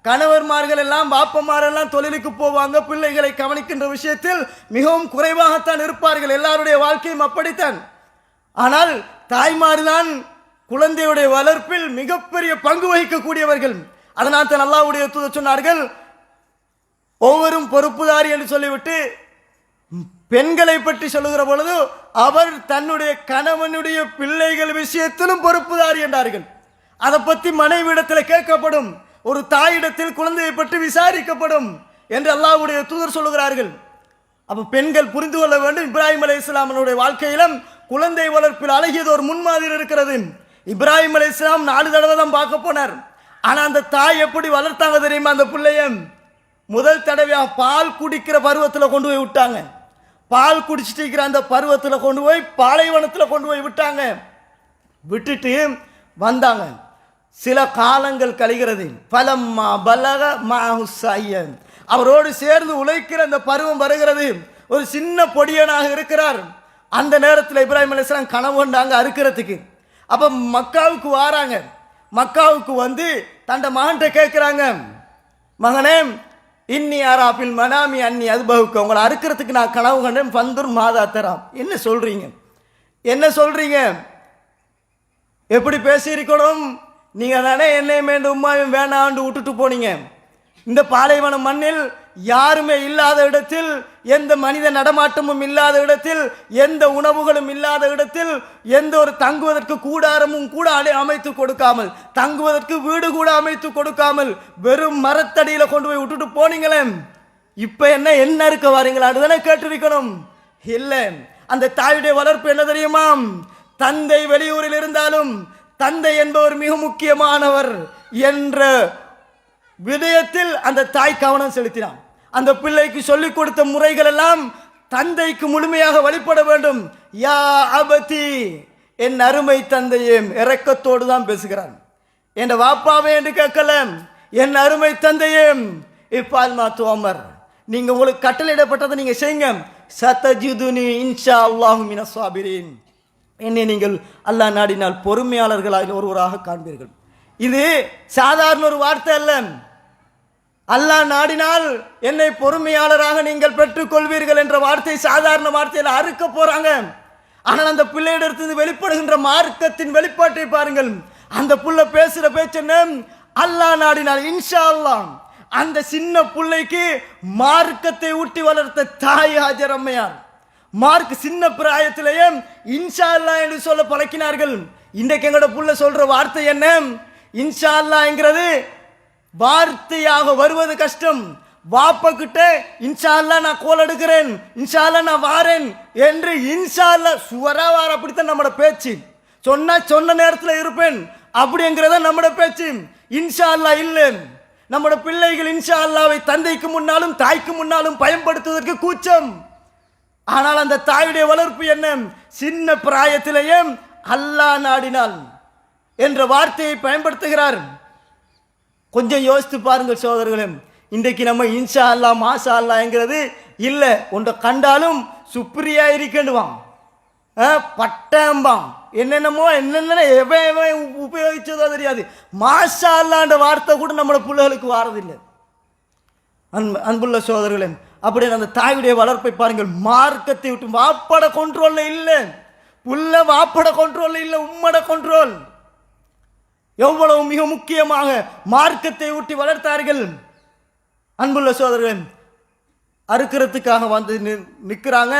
கணவர்மார்கள் எல்லாம், பாப்பமாரெல்லாம் தொழிலுக்கு போவாங்க, பிள்ளைகளை கவனிக்கின்ற விஷயத்தில் மிகவும் குறைவாகத்தான் இருப்பார்கள். எல்லாருடைய வாழ்க்கையும் அப்படித்தான். ஆனால் தாய்மார் தான் குழந்தையுடைய வளர்ப்பில் மிகப்பெரிய பங்கு வகிக்கக்கூடியவர்கள். அதனால் தான் அல்லாஹ்வுடைய தூதர் சொன்னார்கள், ஒவ்வொரும் பொறுப்புதாரி என்று சொல்லிவிட்டு பெண்களை பற்றி சொல்லுகிற பொழுது அவர் தன்னுடைய கணவனுடைய பிள்ளைகள் விஷயத்திலும் பொறுப்புதாரி என்றார்கள். அதை பற்றி மனைவிடத்தில் கேட்கப்படும், ஒரு தாயிடத்தில் குழந்தையை பற்றி விசாரிக்கப்படும் என்று அல்லாஹ்வுடைய தூதர் சொல்லுகிறார்கள். அப்போ பெண்கள் புரிந்து கொள்ள வேண்டும், இப்ராஹிம் அலைஹிஸ்ஸலாமுடைய வாழ்க்கையிலும் குழந்தை வளர்ப்பில் அழகியது ஒரு முன்மாதிரி இருக்கிறது. இப்ராஹிம் அலைஹிஸ்ஸலாம் 4 தடவை தான் பார்க்க போனார். ஆனால் அந்த தாய் எப்படி வளர்த்தாங்க தெரியுமா? அந்த பிள்ளைய முதல் தடவையாக பால் குடிக்கிற பருவத்தில் கொண்டு போய் விட்டாங்க. பால் குடிச்சிட்டு இருக்கிற அந்த பருவத்தில் கொண்டு போய் பாலைவனத்தில் கொண்டு போய் விட்டாங்க. விட்டுட்டு வந்தாங்க. சில காலங்கள் கழிகிறது. பலம்மா பலக மாஹுசாயன், அவரோடு சேர்ந்து உழைக்கிற அந்த பருவம் வருகிறது. ஒரு சின்ன பொடியனாக இருக்கிறார். அந்த நேரத்தில் இப்ராஹிம் அலைஹிஸ்ஸலாம் கனவு கொண்டாங்க அறுக்கிறதுக்கு. அப்போ மக்காவுக்கு வராங்க. மக்காவுக்கு வந்து தண்ட மகன்கிட்ட கேட்குறாங்க, மகனே இன்னி ஆராப்பில் மனாமி அன்னி அது பகுக்க, உங்களை அறுக்கிறதுக்கு நான் கனவு கண்டேன், பந்தூர் மாதா தராம். என்ன சொல்றீங்க, என்ன சொல்றீங்க, எப்படி பேசியிருக்கணும்? நீங்க தானே என்னையும் வேண்டும் உம்மாவையும் வேணாண்டு விட்டுட்டு போனீங்க. இந்த பாலைவன மண்ணில் யாருமே இல்லாத இடத்தில், எந்த மனித நடமாட்டமும் இல்லாத இடத்தில், எந்த உணவுகளும் இல்லாத இடத்தில், எந்த ஒரு தங்குவதற்கு கூடாரமும் கூட அமைத்து கொடுக்காமல், தங்குவதற்கு வீடு கூட அமைத்து கொடுக்காமல் வெறும் மரத்தடியில் கொண்டு போய் விட்டுட்டு போனீங்களே, இப்ப என்ன இருக்க வாரீங்களா அதுதானே கேட்டிருக்கணும். இல்லை, அந்த தாயுடைய வளர்ப்பு என்ன தெரியுமா? தந்தை வெளியூரில் இருந்தாலும் தந்தை என்பவர் மிக முக்கியமானவர் என்ற விடயத்தில் அந்த தாய் கவனம் செலுத்தினான். அந்த பிள்ளைக்கு சொல்லிக் கொடுத்த முறைகள் எல்லாம் தந்தைக்கு முழுமையாக வழிபட வேண்டும். யா அபதி, என் அருமை தந்தையே, இரக்கத்தோடு தான் பேசுகிறான். என் வாப்பாவே என்று கேட்கல, என் அருமை தந்தையே, இப்பால் மாத்து அமர், நீங்க உங்களுக்கு கட்டளையிடப்பட்டதை நீங்க செய்யுங்க. சதஜிதுனி இன்ஷா அல்லாஹு மினஸ் சாபிரீன், என்னை நீங்கள் அல்லாஹ் நாடினால் பொறுமையாளர்களாக ஒருவராக காண்பீர்கள். இது சாதாரண ஒரு வார்த்தை அல்ல. அல்லாஹ் நாடினால் என்னை பொறுமையாளராக நீங்கள் பெற்றுக் கொள்வீர்கள் என்ற வார்த்தை சாதாரண வார்த்தையில் அறுக்க போறாங்க. ஆனால் அந்த பிள்ளையிடத்திலிருந்து வெளிப்படுகின்ற மார்க்கத்தின் வெளிப்பாட்டை பாருங்கள். அந்த புள்ள பேசுற பேச்சு என்ன? அல்லாஹ் நாடினால் இன்ஷா அல்லாஹ். அந்த சின்ன பிள்ளைக்கு மார்க்கத்தை ஊட்டி வளர்த்த தாய் ஹாஜர் அம்மையார் மார்க் சின்ன பிராயத்திலேயே இன்ஷா அல்லாஹ் என்று சொல்ல பழக்கினார்கள். இன்றைக்கு எங்களோட புள்ள சொல்ற வார்த்தை என்ன? இன்ஷா அல்லாஹ்ங்கிறது வார்த்தையாக வருவது கஷ்டம். வாப்ப கிட்ட இன்ஷா அல்லாஹ் நான் கோல் எடுக்கிறேன், இன்ஷா அல்லாஹ் நான் வாரேன் என்று இன்ஷா அல்லாஹ் சுவரா வார, அப்படித்தான் நம்மட பேச்சு. சொன்ன நேரத்தில் இருப்பேன் அப்படிங்கிறத நம்மட பேச்சு. இன்ஷா அல்லாஹ் இல்லை. நம்மட பிள்ளைகள் இன்ஷா அல்லாஹ்வை தந்தைக்கு முன்னாலும் தாய்க்கு முன்னாலும் பயன்படுத்துவதற்கு கூச்சம். ஆனால் அந்த தாயுடைய வளர்ப்பு என்ன? சின்ன பிராயத்திலேயே அல்லாஹ் நாடினால் என்ற வார்த்தையை பயன்படுத்துகிறார். கொஞ்சம் யோசித்து பாருங்கள் சோதரர்களே. இன்றைக்கு நம்ம இன்ஷா அல்லாஹ் மாஷா அல்லாஹ்ங்கிறது இல்லை. ஒன்றை கண்டாலும் சுப்ரியா இருக்கேண்டுவான், பட்டம்பான், என்னென்னமோ என்னென்ன எவன் உபயோகிச்சதோ தெரியாது. மாஷா அல்லாஹ்ன்ற வார்த்தை கூட நம்மளோட பிள்ளைகளுக்கு வாரதில்லை. அன்புள்ள சோதரர்களே, அப்படி அந்த தாயுடைய வளர்ப்பை பாருங்கள். மார்க்கத்தை விட்டு வாப்பட கொண்ட்ரோல்ல இல்லை, புள்ள வாப்பட கொண்ட்ரோல்ல இல்லை, உம்மட கொண்ட்ரோல். எவ்வளவு மிக முக்கியமாக மார்க்கத்தை ஊட்டி வளர்த்தார்கள். அன்புள்ள சோதரர்களே, அறுக்கிறதுக்காக வந்து நிற்கிறாங்க.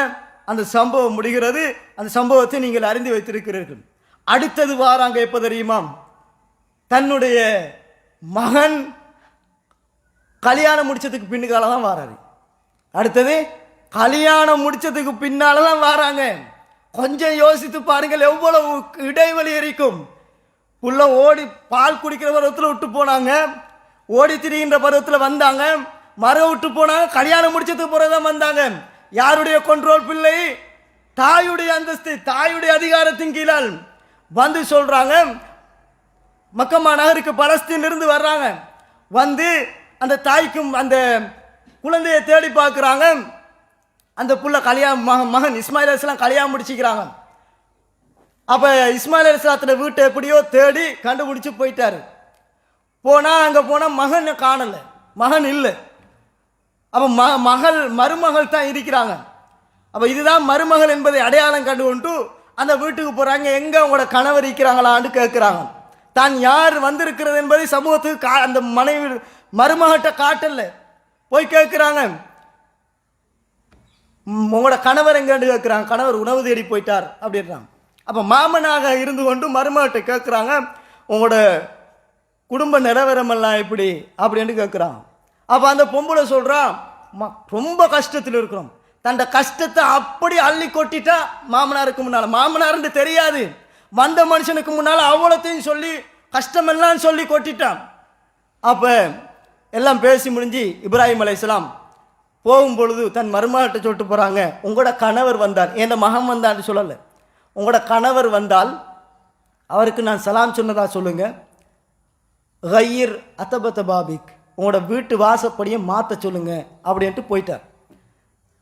அந்த சம்பவம் முடிகிறது. அந்த சம்பவத்தை நீங்கள் அறிந்து வைத்திருக்கிறீர்கள். அடுத்தது வாராங்க எப்ப தெரியுமா? தன்னுடைய மகன் கல்யாணம் முடிச்சதுக்கு பின்னுக்கால தான் வாராரு. அடுத்தது கல்யாணம் முடிச்சதுக்கு பின்னால தான் வராங்க. கொஞ்சம் யோசித்து பாருங்கள், எவ்வளவு இடைவெளி இருக்கும். புள்ள ஓடி பால் குடிக்கிற பருவத்தில் விட்டு போனாங்க, ஓடி திரிகின்ற பருவத்தில் வந்தாங்க, மரம் விட்டு போனாங்க, கல்யாணம் முடிச்சதுக்கு பிறகுதான் வந்தாங்க. யாருடைய கண்ட்ரோல்? பிள்ளை தாயுடைய அந்தஸ்து, தாயுடைய அதிகாரத்தின் கீழால் வந்து சொல்றாங்க. மக்கமா நகருக்கு பலஸ்தீனிலிருந்து வர்றாங்க. வந்து அந்த தாய்க்கும் அந்த குழந்தையை தேடி பார்க்குறாங்க. அந்த புள்ள மகன் இஸ்மாயில் அலைஹிஸ்ஸலாம் கல்யாணம் முடிச்சுக்கிறாங்க. அப்போ இஸ்மாயில் அலைஹிஸ்ஸலாத்துல வீட்டை எப்படியோ தேடி கண்டுபிடிச்சு போயிட்டாரு. அங்கே போனால் மகனை காணலை, மகன் இல்லை. அப்போ மருமகள் தான் இருக்கிறாங்க. அப்போ இதுதான் மருமகள் என்பதை அடையாளம் கண்டு கொண்டு அந்த வீட்டுக்கு போகிறாங்க. எங்கே உங்களோட கணவர் இருக்கிறாங்களான்னு கேட்குறாங்க. தான் யார் வந்திருக்கிறது என்பதை சமூகத்துக்கு அந்த மருமகிட்ட காட்டல. போய் கேட்குறாங்க, உங்களோட கணவர் எங்கன்னு கேட்குறாங்க. கணவர் உணவு தேடி போயிட்டார் அப்படின்றாங்க. அப்போ மாமனாக இருந்து கொண்டு மருமகிட்ட கேட்குறாங்க, உங்களோட குடும்ப நிலவரமெல்லாம் எப்படி அப்படின்னு கேட்குறான். அப்போ அந்த பொம்பளை சொல்கிறான், ரொம்ப கஷ்டத்தில் இருக்கிறோம். தன் கஷ்டத்தை அப்படி அள்ளி கொட்டிட்டா மாமனாருக்கு முன்னால். மாமனார்னு தெரியாது, வந்த மனுஷனுக்கு முன்னால் அவ்வளோத்தையும் சொல்லி கஷ்டமெல்லாம் சொல்லி கொட்டிட்டான். அப்போ எல்லாம் பேசி முடிஞ்சு இப்ராஹிம் அலைஹிஸ்ஸலாம் போகும்பொழுது தன் மருமகிட்ட சொல்லிட்டு போகிறாங்க, உங்களோட கணவர் வந்தார், என் மகன் வந்தான்னு சொல்லலை, உங்களோட கணவர் வந்தால் அவருக்கு நான் சலாம் சொன்னதா சொல்லுங்கள், கயிர் அத்தபத்த பாபிக், உங்களோட வீட்டு வாசப்படியை மாற்ற சொல்லுங்க அப்படின்ட்டு போயிட்டார்.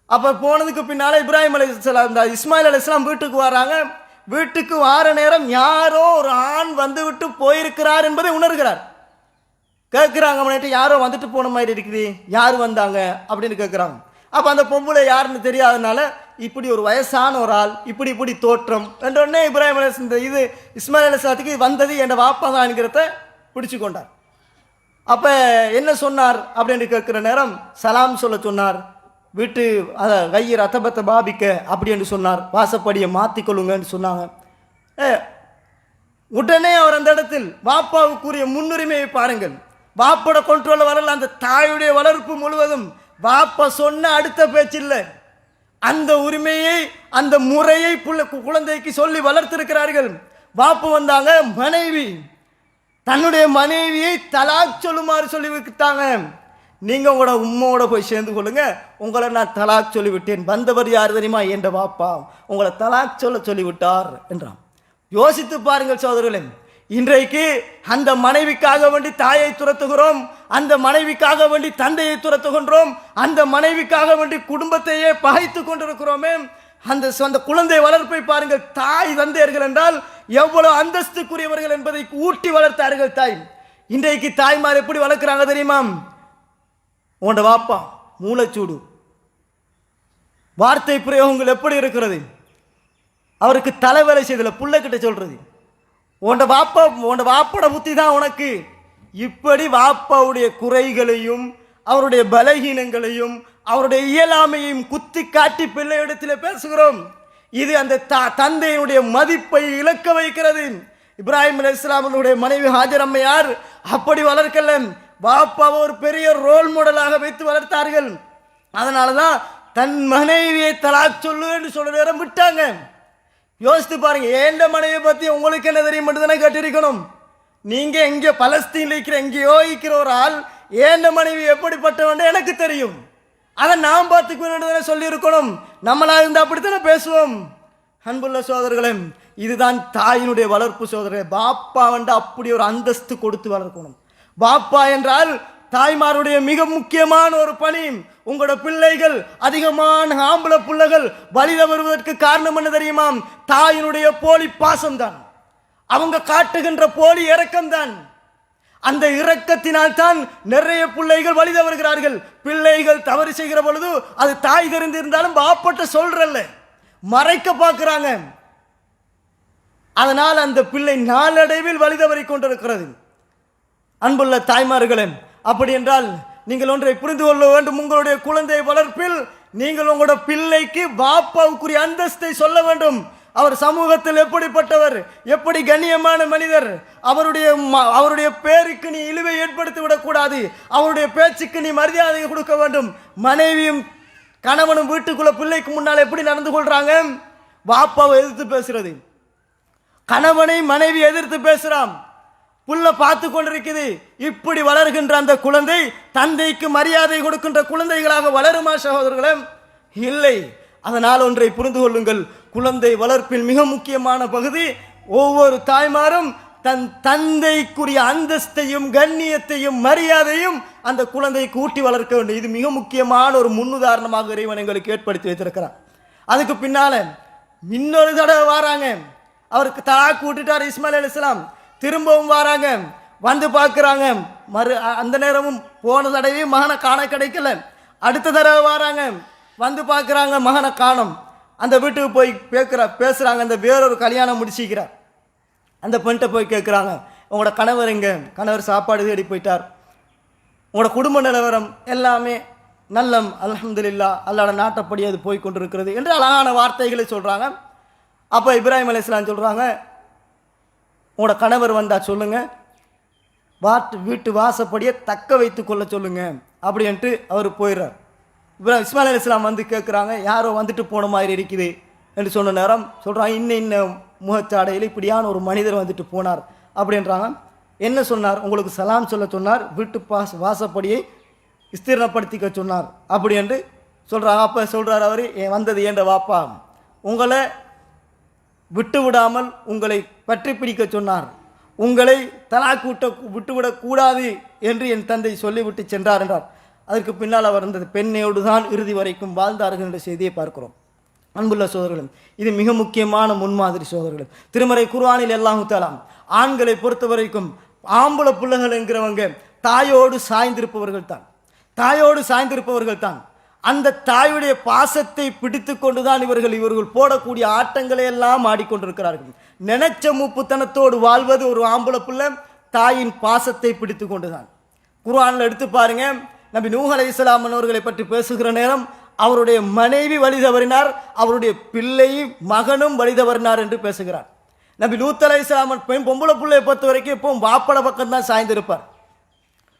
அப்போ போனதுக்கு பின்னால் இப்ராஹிம் அலைஹிஸ்ஸலாம், இந்த இஸ்மாயில் அலைஹிஸ்ஸலாம் வீட்டுக்கு வராங்க. வீட்டுக்கு வார நேரம் யாரோ ஒரு ஆண் வந்து விட்டு போயிருக்கிறார் என்பதை உணர்கிறார். கேட்குறாங்க, அவன்கிட்ட யாரோ வந்துட்டு போன மாதிரி இருக்குது, யார் வந்தாங்க அப்படின்னு கேட்குறாங்க. அப்போ அந்த பொம்பளை யாருன்னு தெரியாதனால, இப்படி ஒரு வயசான ஒரு ஆள், இப்படி இப்படி தோற்றம் என்றொடனே இப்ராஹிம் அலைஹிஸ்ஸலாம் இது இஸ்மாயில் அலைஹிஸ்ஸலாத்துக்கு வந்தது என் வாப்பா தான்ங்கிறத பிடிச்சு கொண்டார். அப்போ என்ன சொன்னார் அப்படின்னு கேட்குற நேரம் சலாம் சொல்ல சொன்னார். வீட்டு கயிர் அத்தபத்த பாபிக்க அப்படின்னு சொன்னார், வாசப்படியை மாற்றிக்கொள்ளுங்கன்னு சொன்னாங்க. உடனே அவர் அந்த இடத்தில் வாப்பாவுக்குரிய முன்னுரிமையை பாருங்கள். வாப்போட கொண்ட்ரோலில் வரல, அந்த தாயுடைய வளர்ப்பு முழுவதும் வாப்பா சொன்ன அடுத்த பேச்சில்லை. அந்த உரிமையை அந்த முறையை குழந்தைக்கு சொல்லி வளர்த்திருக்கிறார்கள். வாப்பு வந்தாங்க, மனைவி தன்னுடைய மனைவியை தலாக் சொல்லுமாறு சொல்லி விட்டாங்க. நீங்கள் உங்களோட உம்மோட போய் சேர்ந்து கொள்ளுங்க, உங்களை நான் தலாக் சொல்லிவிட்டேன். வந்தவர் யார் தெரியுமா, என்ற வாப்பா உங்களை தலாக் சொல்லிவிட்டார் என்றான். யோசித்து பாருங்கள் சகோதரர்களே, இன்றைக்கு அந்த மனைவிக்காக வேண்டி தாயை துரத்துகிறோம், அந்த மனைவிக்காக வேண்டி தந்தையை துரத்துகின்றோம், அந்த மனைவிக்காக வேண்டி குடும்பத்தையே பகைத்து கொண்டிருக்கிறோமே. அந்த குழந்தை வளர்ப்பை பாருங்கள். தாய் தந்தையர்கள் என்றால் எவ்வளவு அந்தஸ்துக்குரியவர்கள் என்பதை ஊட்டி வளர்த்தார்கள் தாய். இன்றைக்கு தாய்மார் எப்படி வளர்க்குறாங்க தெரியுமா, உண்ட வாப்பா மூளைச்சூடு, வார்த்தை பிரயோகங்கள் எப்படி இருக்கிறது, அவருக்கு தலைவேலை செய்தல புள்ளக்கிட்ட சொல்றது, உண்ட வாப்போட புத்தி தான் உனக்கு. இப்படி வாப்பாவுடைய குறைகளையும் அவருடைய பலகீனங்களையும் அவருடைய இயலாமையையும் குத்தி காட்டி பிள்ளையிடத்தில் பேசுகிறோம். இது அந்த தந்தையினுடைய மதிப்பை இழக்க வைக்கிறது. இப்ராஹிம் அலைஹிஸ்ஸலாமுடைய மனைவி ஹாஜர் அம்மையார் அப்படி வளர்க்கல, வாப்பாவை ஒரு பெரிய ரோல் மாடலாக வைத்து வளர்த்தார்கள். அதனால தான் தன் மனைவியை தலாக் சொல்லு என்று சொல்ல நேரம் விட்டாங்க. யோசித்து பாருங்க, ஏண்ட மனைவியை பற்றி உங்களுக்கு என்ன தெரியும் மட்டும் தானே கேட்டிருக்கணும். நீங்க எங்கே பலஸ்தீன்ல இருக்கிற எங்கேயோ இருக்கிற ஒரு ஆள் ஏண்ட மனைவி எப்படிப்பட்டவன் எனக்கு தெரியும், அதை நாம் பார்த்துக்கணும் சொல்லி இருக்கணும். நம்மளா இருந்தால் அப்படித்தானே பேசுவோம். அன்புள்ள சோதர்களே, இதுதான் தாயினுடைய வளர்ப்பு சோதரே. பாப்பா வந்து அப்படி ஒரு அந்தஸ்து கொடுத்து வளர்க்கணும். பாப்பா என்றால் தாய்மாருடைய மிக முக்கியமான ஒரு பணி. உங்களோட பிள்ளைகள் அதிகமான ஆம்பளை பிள்ளைகள் வலித வருவதற்கு காரணம் என்ன தெரியுமா, தாயினுடைய போலி பாசம்தான், அவங்க காட்டுகின்ற போலி இரக்கம்தான். அந்த இரக்கத்தினால் தான் நிறைய பிள்ளைகள் வலித வருகிறார்கள். பிள்ளைகள் தவறு செய்கிற பொழுது அது தாய் தெரிந்திருந்தாலும் பாப்பட்ட சொல்றல்ல, மறைக்க பார்க்கிறாங்க. அதனால் அந்த பிள்ளை நாளடைவில் வலிதவரை கொண்டிருக்கிறது. அன்புள்ள தாய்மார்களே, அப்படி என்றால் நீங்கள் ஒன்றை புரிந்து கொள்ள வேண்டும். உங்களுடைய குழந்தை வளர்ப்பில் நீங்கள் உங்களோட பிள்ளைக்கு பாப்பாவுக்குரிய அந்தஸ்தை சொல்ல வேண்டும். அவர் சமூகத்தில் எப்படிப்பட்டவர், எப்படி கண்ணியமான மனிதர், அவருடைய பேருக்கு நீ இழிவை ஏற்படுத்தி விடக்கூடாது, அவருடைய பேச்சுக்கு நீ மரியாதை கொடுக்க வேண்டும். மனைவியும் கணவனும் வீட்டுக்குள்ள பிள்ளைக்கு முன்னால் எப்படி நடந்து கொள்றாங்க, பாப்பாவை எதிர்த்து பேசுறது, கணவனை மனைவி எதிர்த்து பேசுறான், புள்ள பார்த்து கொண்டிருக்குது. இப்படி வளர்கின்ற அந்த குழந்தை தந்தைக்கு மரியாதை கொடுக்கின்ற குழந்தைகளாக வளருமா சகோதரர்களே? இல்லை. அதனால் ஒன்றை புரிந்து கொள்ளுங்கள், குழந்தை வளர்ப்பில் மிக முக்கியமான பகுதி ஒவ்வொரு தாய்மாரும் தன் தந்தைக்குரிய அந்தஸ்தையும் கண்ணியத்தையும் மரியாதையும் அந்த குழந்தைக்கு ஊட்டி வளர்க்க வேண்டும். இது மிக முக்கியமான ஒரு முன்னுதாரணமாக இறைவன் எங்களுக்கு ஏற்படுத்தி வைத்திருக்கிறார். அதுக்கு பின்னால இன்னொரு தடவை வராங்க, அவருக்கு தலாக் விட்டுட்டார் இஸ்மாயில் அலைஹிஸ்ஸலாம், திரும்பவும் வராங்க, வந்து பார்க்குறாங்க. அந்த நேரமும் போன தடவையும் மகனை காண கிடைக்கல. அடுத்த தடவை வராங்க, வந்து பார்க்குறாங்க, மகனை காணும். அந்த வீட்டுக்கு போய் பேசுகிறாங்க. அந்த வேறொரு கல்யாணம் முடிச்சிக்கிறார். அந்த பெண்கிட்ட போய் கேட்குறாங்க, உங்களோட கணவர் எங்க? கணவர் சாப்பாடு தேடி போயிட்டார், உங்களோட குடும்ப நிலவரம் எல்லாமே நல்லம் அல்ஹம்துலில்லாஹ் அல்லாஹ்வோட நாட்டப்படி அது போய் கொண்டிருக்கிறது என்று அழகான வார்த்தைகளை சொல்கிறாங்க. அப்போ இப்ராஹிம் அலைஹிஸ்ஸலாம் சொல்கிறாங்க, உங்களோட கணவர் வந்தால் சொல்லுங்கள், வீட்டு வாசப்படியை தக்க வைத்து கொள்ள சொல்லுங்கள் அப்படின்ட்டு அவர் போயிடுறார். இஸ்மாயில் அலைஹிஸ்ஸலாம் வந்து கேட்குறாங்க, யாரோ வந்துட்டு போன மாதிரி இருக்குது என்று சொன்ன நேரம் சொல்கிறாங்க, இன்ன முகச்சாடையில் இப்படியான ஒரு மனிதர் வந்துட்டு போனார் அப்படின்றாங்க. என்ன சொன்னார்? உங்களுக்கு சலாம் சொல்ல சொன்னார், வீட்டு வாசப்படியை விஸ்தீர்ணப்படுத்திக்க சொன்னார் அப்படி என்று சொல்கிறாங்க. அப்போ சொல்கிறார் அவர், வந்தது ஏண்ட வாப்பா, உங்களை விட்டு விடாமல் உங்களை பற்றி பிடிக்க சொன்னார், உங்களை தலாக்கு விட்டுவிடக்கூடாது என்று என் தந்தை சொல்லிவிட்டு சென்றார் என்றார். அதற்கு பின்னால் அவர் இருந்தது பெண்ணோடு தான் இறுதி வரைக்கும் வாழ்ந்தார்கள் என்ற செய்தியை பார்க்கிறோம். அன்புள்ள சோதர்களும், இது மிக முக்கியமான முன்மாதிரி சோதர்களும். திருமறை குர்ஆனில் அல்லாஹ் தஆலா ஆண்களை பொறுத்த வரைக்கும் ஆம்பளை பிள்ளைகள் என்கிறவங்க தாயோடு சாய்ந்திருப்பவர்கள் தான். அந்த தாயுடைய பாசத்தை பிடித்து கொண்டுதான் இவர்கள் போடக்கூடிய ஆட்டங்களை எல்லாம் ஆடிக்கொண்டிருக்கிறார்கள். நினைச்ச மூப்புத்தனத்தோடு வாழ்வது ஒரு ஆம்பளை பிள்ளை தாயின் பாசத்தை பிடித்து கொண்டுதான். குர்ஆனில் எடுத்து பாருங்க, நபி நூஹ் அலைஹிஸ்ஸலாம் அவர்களை பற்றி பேசுகிற நேரம் அவருடைய மனைவி வழி தவறினார், அவருடைய பிள்ளை மகனும் வழி தவறினார் என்று பேசுகிறார். நபி லூத் அலைஹிஸ்ஸலாம் பொம்பளை பிள்ளையை பொறுத்த வரைக்கும் எப்பவும் வாப்பட பக்கம் தான் சாய்ந்திருப்பார்.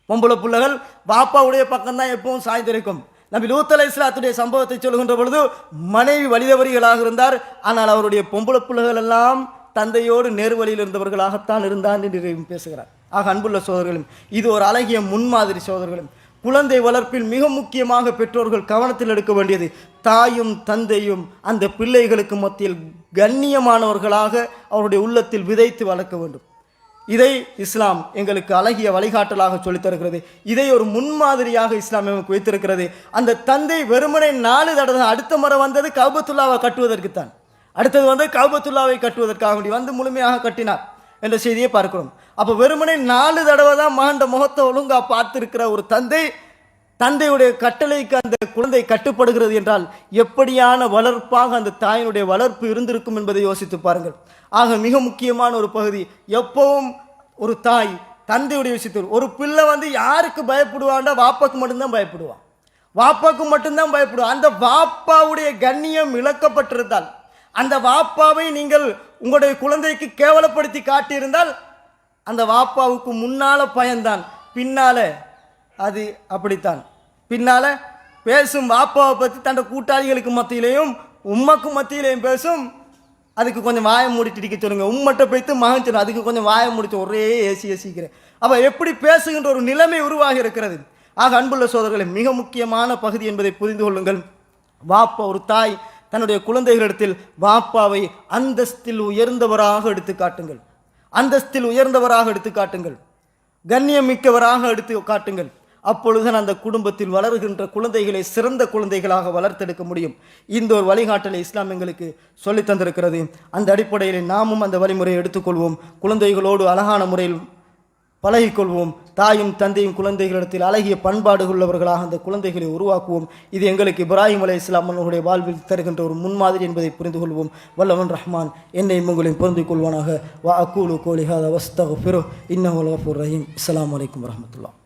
பொம்பளை பிள்ளைகள் பாப்பாவுடைய பக்கம் தான் எப்பவும் சாய்ந்திருக்கும். நபி லூத் அலைஹிஸ்ஸலாத்துடைய சம்பவத்தை சொல்கின்ற பொழுது மனைவி வழிதவறிகளாக இருந்தார், ஆனால் அவருடைய பொம்பளை பிள்ளைகள் எல்லாம் தந்தையோடு நேர்வழியில் இருந்தவர்களாகத்தான் இருந்தார் என்று பேசுகிறார். ஆக அன்புள்ள சோதர்களும், இது ஒரு அழகிய முன்மாதிரி சோதர்களும். குழந்தை வளர்ப்பில் மிக முக்கியமாக பெற்றோர்கள் கவனத்தில் எடுக்க வேண்டியது, தாயும் தந்தையும் அந்த பிள்ளைகளுக்கு மத்தியில் கண்ணியமானவர்களாக அவருடைய உள்ளத்தில் விதைத்து வளர்க்க வேண்டும். இதை இஸ்லாம் எங்களுக்கு அழகிய வழிகாட்டலாக சொல்லித் தருகிறது. இதை ஒரு முன்மாதிரியாக இஸ்லாம் எங்களுக்கு வைத்திருக்கிறது. அந்த தந்தை வெறுமனை 4 தடவை, அடுத்த முறை வந்தது கஅபத்துல்லாவை கட்டுவதற்குத்தான், அடுத்தது வந்து கஅபத்துல்லாவை கட்டுவதற்காக வந்து முழுமையாக கட்டினார் என்ற செய்தியை பார்க்கிறோம். அப்போ வெறுமனை 4 தடவை தான் மகண்ட முகத்தை ஒழுங்கா பார்த்திருக்கிற ஒரு தந்தையுடைய கட்டளைக்கு அந்த குழந்தை கட்டுப்படுகிறது என்றால் எப்படியான வளர்ப்பாக அந்த தாயினுடைய வளர்ப்பு இருந்திருக்கும் என்பதை யோசித்து பாருங்கள். ஆக மிக முக்கியமான ஒரு பகுதி, எப்பவும் ஒரு தாய் தந்தையுடைய விஷயத்தில், ஒரு பிள்ளை வந்து யாருக்கு பயப்படுவான்டா வாப்பாக்கு மட்டும்தான் பயப்படுவான். அந்த வாப்பாவுடைய கண்ணியம் இழக்கப்பட்டிருந்தால், அந்த வாப்பாவை நீங்கள் உங்களுடைய குழந்தைக்கு கேவலப்படுத்தி காட்டியிருந்தால், அந்த வாப்பாவுக்கு முன்னால பயன்தான், பின்னால அது அப்படித்தான். பின்னால பேசும் வாப்பாவை பற்றி தன் கூட்டாளிகளுக்கு மத்தியிலையும் உம்மக்கு மத்தியிலையும் பேசும். அதுக்கு கொஞ்சம் வாயை மூடிட்டு இருக்க சொல்லுங்க, உம்மட்ட போய்த்து மகன் சொல்லுங்க, அதுக்கு கொஞ்சம் வாயை முடிச்சு ஒரே ஏசிக்கிறேன். அப்போ எப்படி பேசுகின்ற ஒரு நிலைமை உருவாகி இருக்கிறது. ஆக அன்புள்ள சோதரர்களை, மிக முக்கியமான பகுதி என்பதை புரிந்து கொள்ளுங்கள். வாப்பா, ஒரு தாய் தன்னுடைய குழந்தைகளிடத்தில் வாப்பாவை அந்தஸ்தில் உயர்ந்தவராக எடுத்து காட்டுங்கள், கண்ணியம் மிக்கவராக எடுத்து காட்டுங்கள். அப்பொழுதுதான் அந்த குடும்பத்தில் வளர்கின்ற குழந்தைகளை சிறந்த குழந்தைகளாக வளர்த்தெடுக்க முடியும். இந்த ஒரு வழிகாட்டலை இஸ்லாம் எங்களுக்கு சொல்லித் தந்திருக்கிறது. அந்த அடிப்படையில் நாமும் அந்த வழிமுறையை எடுத்துக்கொள்வோம். குழந்தைகளோடு அழகான முறையில் பழகிக்கொள்வோம். தாயும் தந்தையும் குழந்தைகளிடத்தில் அழகிய பண்பாடு உள்ளவர்களாக அந்த குழந்தைகளை உருவாக்குவோம். இது எங்களுக்கு இப்ராஹிம் அலைஹிஸ்ஸலாம் அவர்களுடைய வாழ்வில் தருகின்ற ஒரு முன்மாதிரி என்பதை புரிந்து கொள்வோம். வல்லவன் ரஹ்மான் என்னையும் உங்களையும் புரிந்து கொள்வானாக. வ அக்கூலு கோலி ஹாதா வஸ்தக்ஃபிருஹ் இன்னஹு லகஃபூர் ரஹீம். அஸ்ஸலாமு அலைக்கும் வரஹ்மத்துல்லாஹ்.